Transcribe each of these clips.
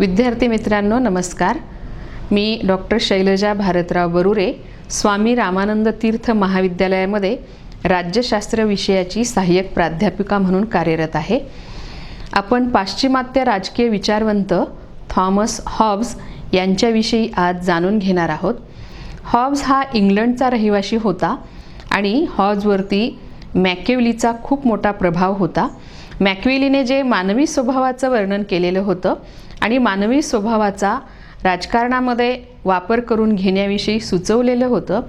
विद्यार्थी मित्रांनो नमस्कार. मी डॉक्टर शैलजा भारतराव बरुरे, स्वामी रामानंद तीर्थ महाविद्यालयामध्ये राज्यशास्त्र विषयाची सहाय्यक प्राध्यापिका म्हणून कार्यरत आहे. आपण पाश्चिमात्य राजकीय विचारवंत थॉमस हॉब्स यांच्याविषयी आज जाणून घेणार आहोत. हॉब्स हा इंग्लंडचा रहिवासी होता आणि हॉब्सवरती मॅकियावेलीचा खूप मोठा प्रभाव होता. मॅकियावेलीने जे मानवी स्वभावाचं वर्णन केलेलं होतं आणि मानवी स्वभावाचा राजकारणामध्ये वापर करून घेण्याविषयी सुचवलेलं होतं,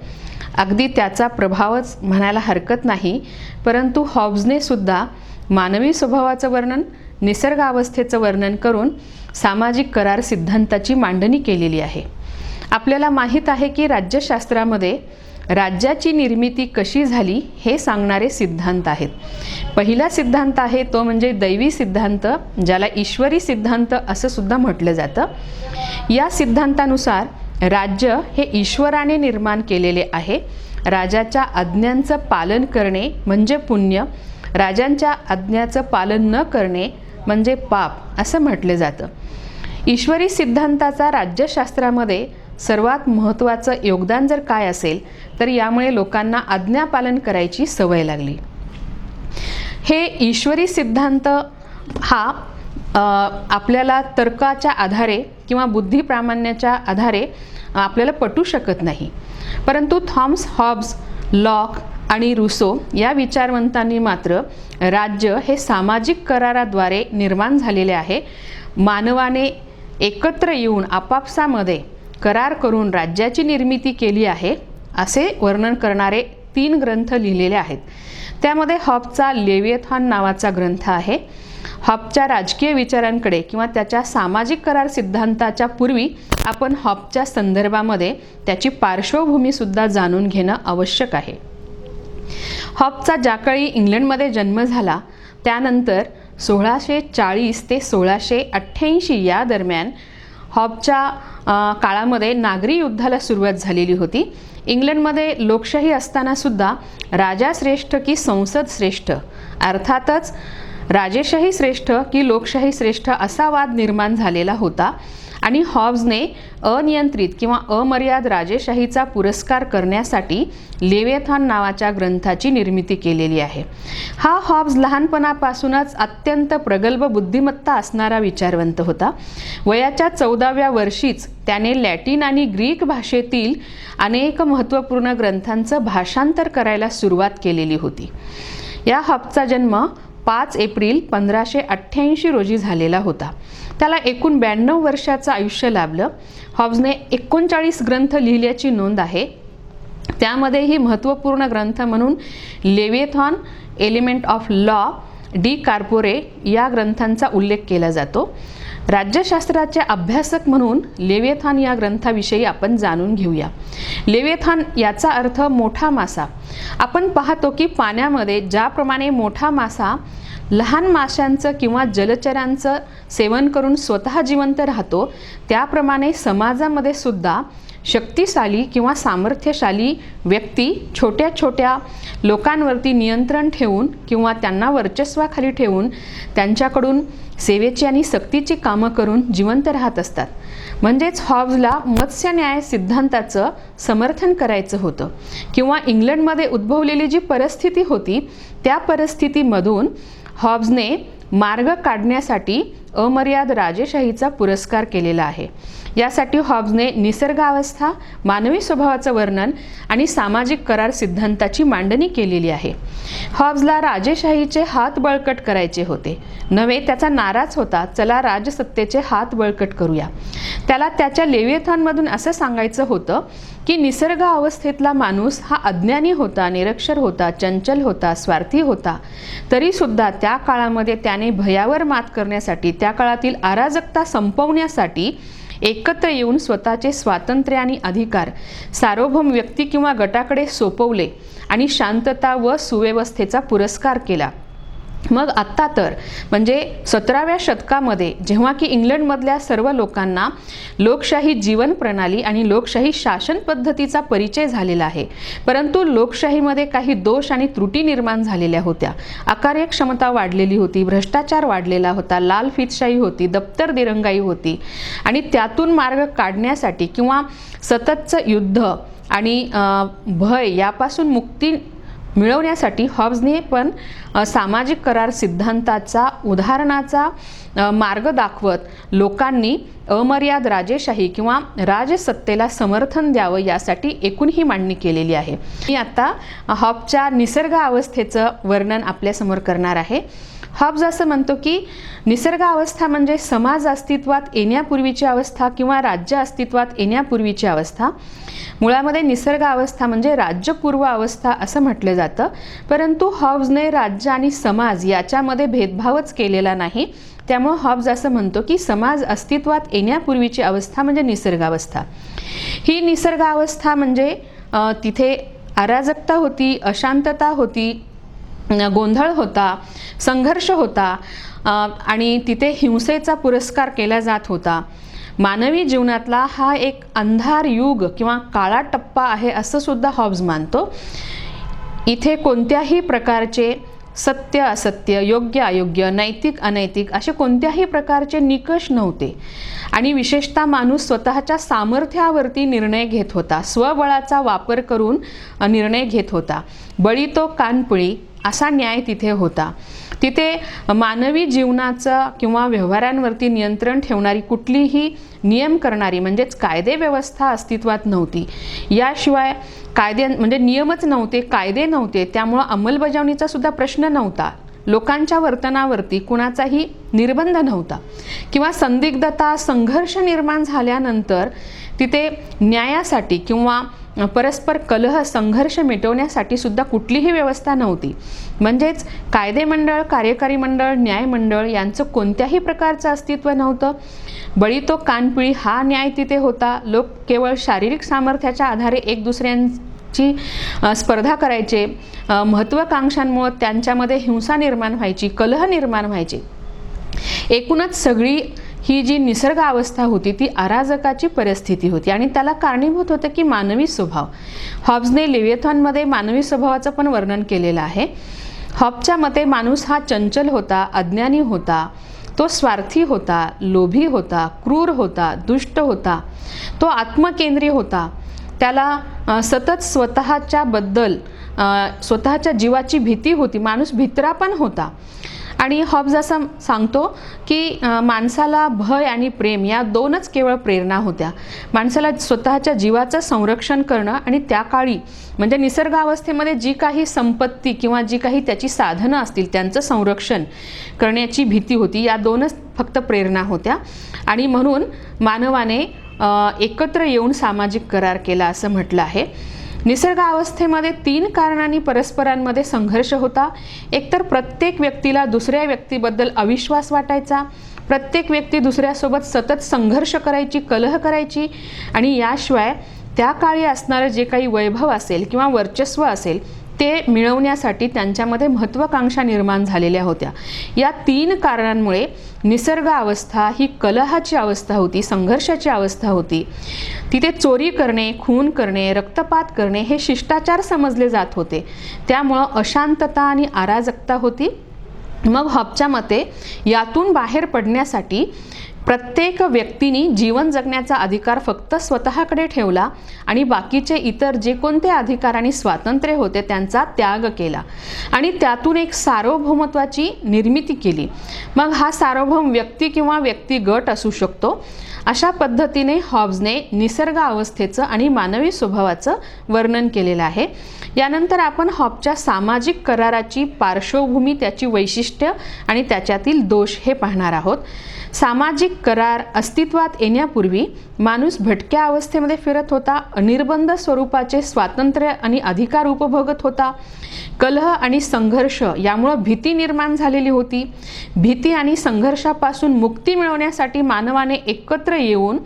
अगदी त्याचा प्रभावच म्हणायला हरकत नाही. परंतु हॉब्सने सुद्धा मानवी स्वभावाचं वर्णन, निसर्गावस्थेचं वर्णन करून सामाजिक करार सिद्धांताची मांडणी केलेली आहे. आपल्याला माहीत आहे की राज्यशास्त्रामध्ये राज्याची निर्मिती कशी झाली हे सांगणारे सिद्धांत आहेत. पहिला सिद्धांत आहे तो म्हणजे दैवी सिद्धांत, ज्याला ईश्वरी सिद्धांत असं सुद्धा म्हटलं जातं. या सिद्धांतानुसार राज्य हे ईश्वराने निर्माण केलेले आहे. राजाच्या आज्ञांचं पालन करणे म्हणजे पुण्य, राजांच्या आज्ञाचं पालन न करणे म्हणजे पाप असं म्हटलं जातं. ईश्वरी सिद्धांताचा राज्यशास्त्रामध्ये सर्वात महत्त्वाचं योगदान जर काय असेल तर यामुळे लोकांना आज्ञापालन करायची सवय लागली. हे ईश्वरी सिद्धांत हा आपल्याला तर्काच्या आधारे किंवा बुद्धिप्रामाण्याच्या आधारे आपल्याला पटू शकत नाही. परंतु थॉमस हॉब्स, लॉक आणि रुसो या विचारवंतांनी मात्र राज्य हे सामाजिक कराराद्वारे निर्माण झालेले आहे. मानवाने एकत्र येऊन आपापसामध्ये करार करून राज्याची निर्मिती केली आहे असे वर्णन करणारे 3 ग्रंथ लिहिलेले आहेत. त्यामध्ये हॉबचा लेविएथान नावाचा ग्रंथ आहे. हॉबच्या राजकीय विचारांकडे किंवा त्याच्या सामाजिक करार सिद्धांताच्या पूर्वी आपण हॉबच्या संदर्भामध्ये त्याची पार्श्वभूमी सुद्धा जाणून घेणं आवश्यक आहे. हॉबचा ज्या काळी इंग्लंडमध्ये जन्म झाला त्यानंतर 1640 ते 1688 या दरम्यान हॉबच्या काळामध्ये नागरी युद्धाला सुरुवात झालेली होती. इंग्लंडमध्ये लोकशाही असताना सुद्धा राजा श्रेष्ठ की संसद श्रेष्ठ, अर्थातच राजेशाही श्रेष्ठ की लोकशाही श्रेष्ठ असा वाद निर्माण झालेला होता आणि हॉब्सने अनियंत्रित किंवा अमर्याद राजेशाहीचा पुरस्कार करण्यासाठी लेविएथान नावाच्या ग्रंथाची निर्मिती केलेली आहे. हा हॉब्स लहानपणापासूनच अत्यंत प्रगल्भ बुद्धिमत्ता असणारा विचारवंत होता. वयाच्या 14व्या वर्षीच त्याने लॅटिन आणि ग्रीक भाषेतील अनेक महत्त्वपूर्ण ग्रंथांचं भाषांतर करायला सुरुवात केलेली होती. या हॉब्सचा जन्म 5 एप्रिल 1588 रोजी झालेला होता. त्याला एकूण 92 वर्षाचं आयुष्य लाभलं. हॉब्सने 39 ग्रंथ लिहिल्याची नोंद आहे. त्यामध्येही महत्त्वपूर्ण ग्रंथ म्हणून लेविएथान, एलिमेंट ऑफ लॉ, डी कार्पोरे या ग्रंथांचा उल्लेख केला जातो. राज्यशास्त्राचे अभ्यासक म्हणून लेविएथान या ग्रंथाविषयी आपण जाणून घेऊया. लेविएथान याचा अर्थ मोठा मासा. आपण पाहतो की पाण्यामध्ये ज्याप्रमाणे मोठा मासा लहान माशांचं किंवा जलचरांचं सेवन करून स्वतः जिवंत राहतो, त्याप्रमाणे समाजामध्ये सुद्धा शक्तिशाली किंवा सामर्थ्यशाली व्यक्ती छोट्या छोट्या लोकांवरती नियंत्रण ठेवून किंवा त्यांना वर्चस्वाखाली ठेवून त्यांच्याकडून सेवेची आणि सक्तीची कामं करून जिवंत राहत असतात. म्हणजेच हॉब्सला मत्स्य न्याय सिद्धांताचं समर्थन करायचं होतं किंवा इंग्लंडमध्ये उद्भवलेली जी परिस्थिती होती त्या परिस्थितीमधून हॉब्सने मार्ग काढण्यासाठी अमर्याद राजेशाहीचा पुरस्कार केलेला आहे. यासाठी हॉब्सने निसर्गावस्था, मानवी स्वभावाचं वर्णन आणि सामाजिक करार सिद्धांताची मांडणी केलेली आहे. हॉब्सला राजेशाहीचे हात बळकट करायचे होते नव्हे, त्याचा नाराच होता, चला राजसत्तेचे हात बळकट करूया. त्याला त्याच्या लेविएथानमधून असं सांगायचं होतं की निसर्ग अवस्थेतला माणूस हा अज्ञानी होता, निरक्षर होता, चंचल होता, स्वार्थी होता. तरीसुद्धा त्या काळामध्ये त्याने भयावर मात करण्यासाठी, त्या काळातील अराजकता संपवण्यासाठी एकत्र येऊन स्वतःचे स्वातंत्र्य आणि अधिकार सार्वभौम व्यक्ती किंवा गटाकडे सोपवले आणि शांतता व सुव्यवस्थेचा पुरस्कार केला. मग आत्ता तर म्हणजे 17व्या शतकामध्ये जेव्हा की इंग्लंडमधल्या सर्व लोकांना लोकशाही जीवन प्रणाली आणि लोकशाही शासन पद्धतीचा परिचय झालेला आहे, परंतु लोकशाहीमध्ये काही दोष आणि त्रुटी निर्माण झालेल्या होत्या. अकार्यक्षमता वाढलेली होती, भ्रष्टाचार वाढलेला होता, लालफितशाही होती, दप्तर दिरंगाई होती आणि त्यातून मार्ग काढण्यासाठी किंवा सततचं युद्ध आणि भय यापासून मुक्ती मिळवण्यासाठी हॉब्सने पण सामाजिक करार सिद्धांताचा उदाहरणाचा मार्ग दाखवत लोकांनी अमर्याद राजेशाही किंवा राजसत्तेला समर्थन द्यावं यासाठी एकूण ही मांडणी केलेली आहे. मी आता हॉब्सच्या निसर्ग अवस्थेचं वर्णन आपल्यासमोर करणार आहे. हॉब्स असं म्हणतो की निसर्ग अवस्था म्हणजे समाज अस्तित्वात येण्यापूर्वीची अवस्था किंवा राज्य अस्तित्वात येण्यापूर्वीची अवस्था. मुळामध्ये निसर्ग अवस्था म्हणजे राज्यपूर्व अवस्था असं म्हटलं जातं, परंतु हॉब्सने राज्य आणि समाज याच्यामध्ये भेदभावच केलेला नाही. त्यामुळे हॉब्स असं म्हणतो की समाज अस्तित्वात येण्यापूर्वीची अवस्था म्हणजे निसर्ग अवस्था. ही निसर्ग अवस्था म्हणजे तिथे अराजकता होती, अशांतता होती, गोंधळ होता, संघर्ष होता आणि तिथे हिंसेचा पुरस्कार केला जात होता. मानवी जीवनातला हा एक अंधार युग किंवा काळा टप्पा आहे असं सुद्धा हॉब्स मानतो. इथे कोणत्याही प्रकारचे सत्य असत्य, योग्य अयोग्य, नैतिक अनैतिक असे कोणत्याही प्रकारचे निकष नव्हते आणि विशेषतः माणूस स्वतःच्या सामर्थ्यावरती निर्णय घेत होता, स्वबळाचा वापर करून निर्णय घेत होता. बळी तो कानपिळी असा न्याय तिथे होता. तिथे मानवी जीवनाचं किंवा व्यवहारांवरती नियंत्रण ठेवणारी कुठलीही नियम करणारी म्हणजेच कायदे व्यवस्था अस्तित्वात नव्हती. याशिवाय कायदे म्हणजे नियमच नव्हते, कायदे नव्हते, त्यामुळं अंमलबजावणीचा सुद्धा प्रश्न नव्हता. लोकांच्या वर्तनावरती कुणाचाही निर्बंध नव्हता किंवा संदिग्धता संघर्ष निर्माण झाल्यानंतर तिथे न्यायासाठी किंवा परस्पर कलह संघर्ष मिटवण्यासाठी सुद्धा कुठलीही व्यवस्था नव्हती. म्हणजेच कायदे मंडळ, कार्यकारी मंडळ, न्याय मंडळ यांचं कोणत्याही प्रकारचं अस्तित्व नव्हतं. बळी तो कानपिळी हा न्याय तिथे होता. लोक केवळ शारीरिक सामर्थ्याच्या आधारे एक दुसऱ्यांची स्पर्धा करायचे. महत्त्वाकांक्षांमुळे त्यांच्यामध्ये हिंसा निर्माण व्हायची, कलह निर्माण व्हायचे. एकूणच सगळी ही जी निसर्ग अवस्था होती ती अराजकाची परिस्थिती होती आणि त्याला कारणीभूत होतं की मानवी स्वभाव. हॉब्सने लेविएथॉनमध्ये मानवी स्वभावाचं पण वर्णन केलेलं आहे. हॉब्सच्या मते माणूस हा चंचल होता, अज्ञानी होता, तो स्वार्थी होता, लोभी होता, क्रूर होता, दुष्ट होता, तो आत्मकेंद्री होता. त्याला सतत स्वतःच्या जीवाची भीती होती. माणूस भित्रा पण होता. आणि हॉब्स असं सांगतो की माणसाला भय आणि प्रेम या दोनच केवळ प्रेरणा होत्या. माणसाला स्वतःच्या जीवाचं संरक्षण करणं आणि त्या काळी म्हणजे निसर्ग अवस्थेमध्ये जी काही संपत्ती किंवा जी काही त्याची साधनं असतील त्यांचं संरक्षण करण्याची भीती होती. या दोनच फक्त प्रेरणा होत्या आणि म्हणून मानवाने एकत्र येऊन सामाजिक करार केला असं म्हटलं आहे. निसर्ग अवस्थेमध्ये 3 कारणांनी परस्परांमध्ये संघर्ष होता. एकतर प्रत्येक व्यक्तीला दुसऱ्या व्यक्तीबद्दल अविश्वास वाटायचा, प्रत्येक व्यक्ती दुसऱ्यासोबत सतत संघर्ष करायची, कलह करायची आणि याशिवाय त्या काळी असणारं जे काही वैभव असेल किंवा वर्चस्व असेल ते मिळवण्यासाठी त्यांच्यामध्ये महत्त्वाकांक्षा निर्माण झालेल्या होत्या. या 3 कारणांमुळे निसर्ग अवस्था ही कलहाची अवस्था होती, संघर्षाची अवस्था होती. तिथे चोरी करणे, खून करणे, रक्तपात करणे हे शिष्टाचार समजले जात होते. त्यामुळं अशांतता आणि अराजकता होती. मग हॉब्सच्या मते यातून बाहेर पडण्यासाठी प्रत्येक व्यक्तीने जीवन जगण्याचा अधिकार फक्त स्वतःकडे ठेवला आणि बाकीचे इतर जे कोणते अधिकार आणि स्वातंत्र्य होते त्यांचा त्याग केला आणि त्यातून एक सार्वभौमत्वाची निर्मिती केली. मग हा सार्वभौम व्यक्ती किंवा व्यक्तिगट असू शकतो. अशा पद्धतीने हॉब्सने निसर्ग अवस्थेचं आणि मानवी स्वभावाचं वर्णन केलेलं आहे. यानंतर आपण हॉब्सच्या सामाजिक कराराची पार्श्वभूमी, त्याची वैशिष्ट्य आणि त्याच्यातील दोष हे पाहणार आहोत. सामाजिक करार अस्तित्वात येण्यापूर्वी माणूस भटक्या अवस्थेमध्ये फिरत होता, अनिर्बंध स्वरूपाचे स्वातंत्र्य आणि अधिकार उपभोगत होता. कलह आणि संघर्ष यामुळं भीती निर्माण झालेली होती. भीती आणि संघर्षापासून मुक्ती मिळवण्यासाठी मानवाने एकत्र येऊन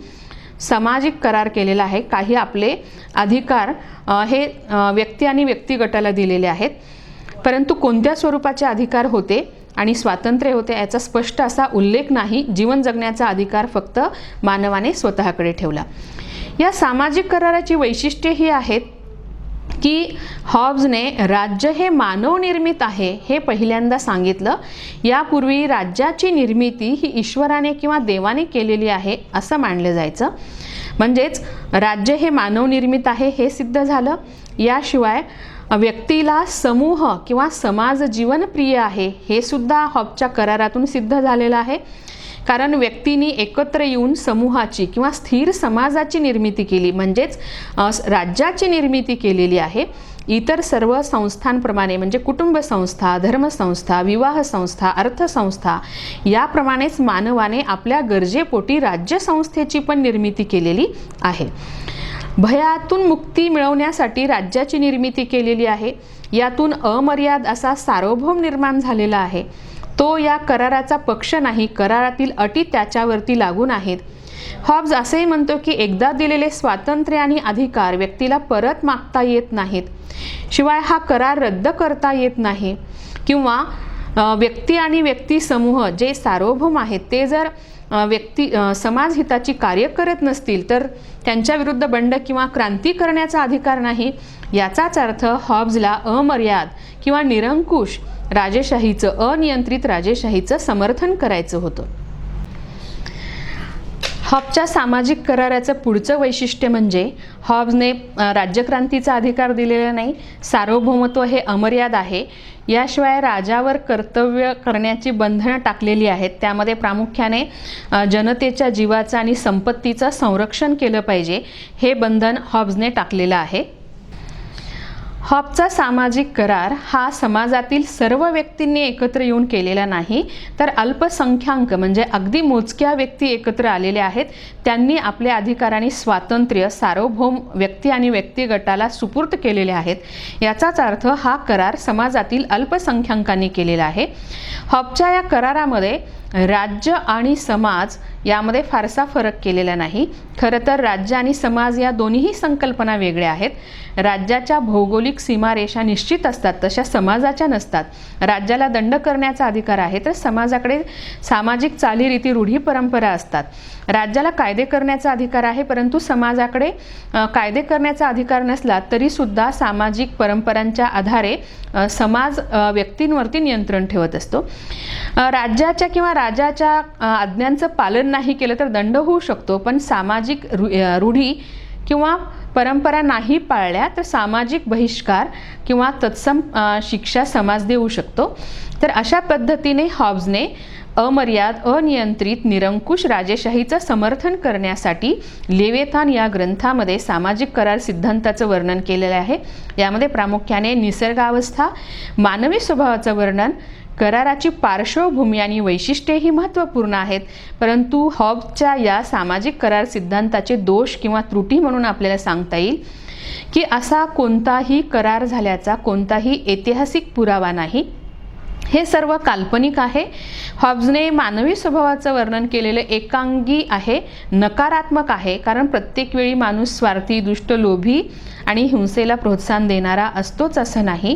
सामाजिक करार केलेला आहे. काही आपले अधिकार हे व्यक्ती आणि व्यक्तिगटाला दिलेले आहेत, परंतु कोणत्या स्वरूपाचे अधिकार होते आणि स्वातंत्र्य होते याचा स्पष्ट असा उल्लेख नाही. जीवन जगण्याचा अधिकार फक्त मानवाने स्वतःकडे ठेवला. या सामाजिक कराराची वैशिष्ट्ये ही आहेत की हॉब्सने राज्य हे मानवनिर्मित आहे हे पहिल्यांदा सांगितलं. यापूर्वी राज्याची निर्मिती ही ईश्वराने किंवा देवाने केलेली आहे असं मानलं जायचं. म्हणजेच राज्य हे मानवनिर्मित आहे हे सिद्ध झालं. याशिवाय व्यक्तीला समूह किंवा समाज जीवनप्रिय आहे हे सुद्धा हॉब्सच्या करारातून सिद्ध झालेलं आहे. कारण व्यक्तींनी एकत्र येऊन समूहाची किंवा स्थिर समाजाची निर्मिती केली, म्हणजेच राज्याची निर्मिती केलेली आहे. इतर सर्व संस्थांप्रमाणे म्हणजे कुटुंब संस्था, धर्मसंस्था, विवाह संस्था, अर्थसंस्था याप्रमाणेच मानवाने आपल्या गरजेपोटी राज्यसंस्थेची पण निर्मिती केलेली आहे. भयातून मुक्ती मिळवण्यासाठी राज्याची निर्मिती केलेली आहे. यातून अमर्याद असा सार्वभौम निर्माण झालेला आहे. तो या कराराचा पक्ष नाही, करारातील अटी त्याच्यावरती लागून आहेत. हॉब्स असेही म्हणतो की एकदा दिलेले स्वातंत्र्य आणि अधिकार व्यक्तीला परत मागता येत नाहीत. शिवाय हा करार रद्द करता येत नाही किंवा व्यक्ती आणि व्यक्ती समूह जे सार्वभौम आहेत ते जर समाजहिताची कार्य करत नसतील तर त्यांच्या विरुद्ध बंड किंवा क्रांती करण्याचा अधिकार नाही. याचाच अर्थ हॉब्सला अमर्याद किंवा निरंकुश राजेशाहीचं, अनियंत्रित राजेशाहीचं समर्थन करायचं होतं. हॉब्सच्या सामाजिक कराराचं पुढचं वैशिष्ट्य म्हणजे हॉब्सने राज्यक्रांतीचा अधिकार दिलेला नाही. सार्वभौमत्व हे अमर्याद आहे. याशिवाय राजावर कर्तव्य करण्याची बंधनं टाकलेली आहेत. त्यामध्ये प्रामुख्याने जनतेच्या जीवाचं आणि संपत्तीचं संरक्षण केलं पाहिजे हे बंधन हॉब्सने टाकलेलं आहे. हॉब्सचा सामाजिक करार हा समाजातील सर्व व्यक्तींनी एकत्र येऊन केलेला नाही, तर अल्पसंख्याक म्हणजे अगदी मोजक्या व्यक्ती एकत्र आलेल्या आहेत. त्यांनी आपल्या अधिकारांनी स्वातंत्र्य सार्वभौम व्यक्ती आणि व्यक्तिगटाला सुपूर्त केलेले आहेत. याचाच अर्थ हा करार समाजातील अल्पसंख्याकांनी केलेला आहे. हॉब्सच्या या करारामध्ये राज्य आणि समाज यामध्ये फारसा फरक केलेला नाही. खरं तर राज्य आणि समाज या दोन्हीही संकल्पना वेगळ्या आहेत. राज्याच्या भौगोलिक सीमारेषा निश्चित असतात, तशा समाजाच्या नसतात. राज्याला दंड करण्याचा अधिकार आहे तर समाजाकडे सामाजिक चालीरीती, रूढी, परंपरा असतात. राज्याला कायदे करण्याचा अधिकार आहे परंतु समाजाकडे कायदे करण्याचा अधिकार नसला तरी सुद्धा सामाजिक परंपरांच्या आधारे समाज व्यक्तींवरती नियंत्रण ठेवत असतो. राज्याच्या किंवा राजाच्या आज्ञांचं पालन नाही केलं तर दंड होऊ शकतो, पण सामाजिक रूढी किंवा परंपरा नाही पाळल्या तर सामाजिक बहिष्कार किंवा तत्सम शिक्षा समाज देऊ शकतो. तर अशा पद्धतीने हॉब्सने अमर्याद, अनियंत्रित, निरंकुश राजेशाहीचं समर्थन करण्यासाठी लेविथान या ग्रंथामध्ये सामाजिक करार सिद्धांताचं वर्णन केलेलं आहे. यामध्ये प्रामुख्याने निसर्गावस्था, मानवी स्वभावाचं वर्णन, कराराची पार्श्वभूमी आणि वैशिष्ट्येही महत्त्वपूर्ण आहेत. परंतु हॉब्सच्या या सामाजिक करार सिद्धांताचे दोष किंवा त्रुटी म्हणून आपल्याला सांगता येईल की असा कोणताही करार झाल्याचा कोणताही ऐतिहासिक पुरावा नाही. हे सर्व काल्पनिक आहे. हॉब्सने मानवी स्वभावाचं वर्णन केलेलं एकांगी आहे, नकारात्मक आहे. कारण प्रत्येक वेळी माणूस स्वार्थी, दुष्ट, लोभी आणि हिंसेला प्रोत्साहन देणारा असतोच असं नाही.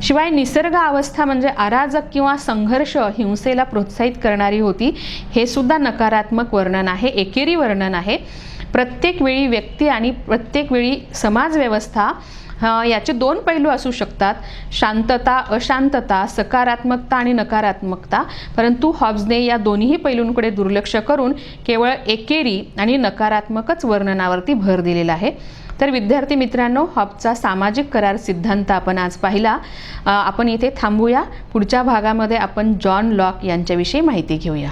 शिवाय निसर्ग अवस्था म्हणजे अराजक किंवा संघर्ष हिंसेला प्रोत्साहित करणारी होती. हे सुद्धा नकारात्मक वर्णन आहे, एकेरी वर्णन आहे. प्रत्येक वेळी व्यक्ती आणि प्रत्येक वेळी समाज व्यवस्था याचे दोन पैलू असू शकतात, शांतता, अशांतता, सकारात्मकता आणि नकारात्मकता. परंतु हॉब्सने या दोन्ही पैलूंकडे दुर्लक्ष करून केवळ एकेरी आणि नकारात्मकच वर्णनावरती भर दिलेला आहे. तर विद्यार्थी मित्रांनो, हॉब्सचा सामाजिक करार सिद्धांत आपण आज पाहिला. आपण इथे थांबूया. पुढच्या भागामध्ये आपण जॉन लॉक यांच्याविषयी माहिती घेऊया.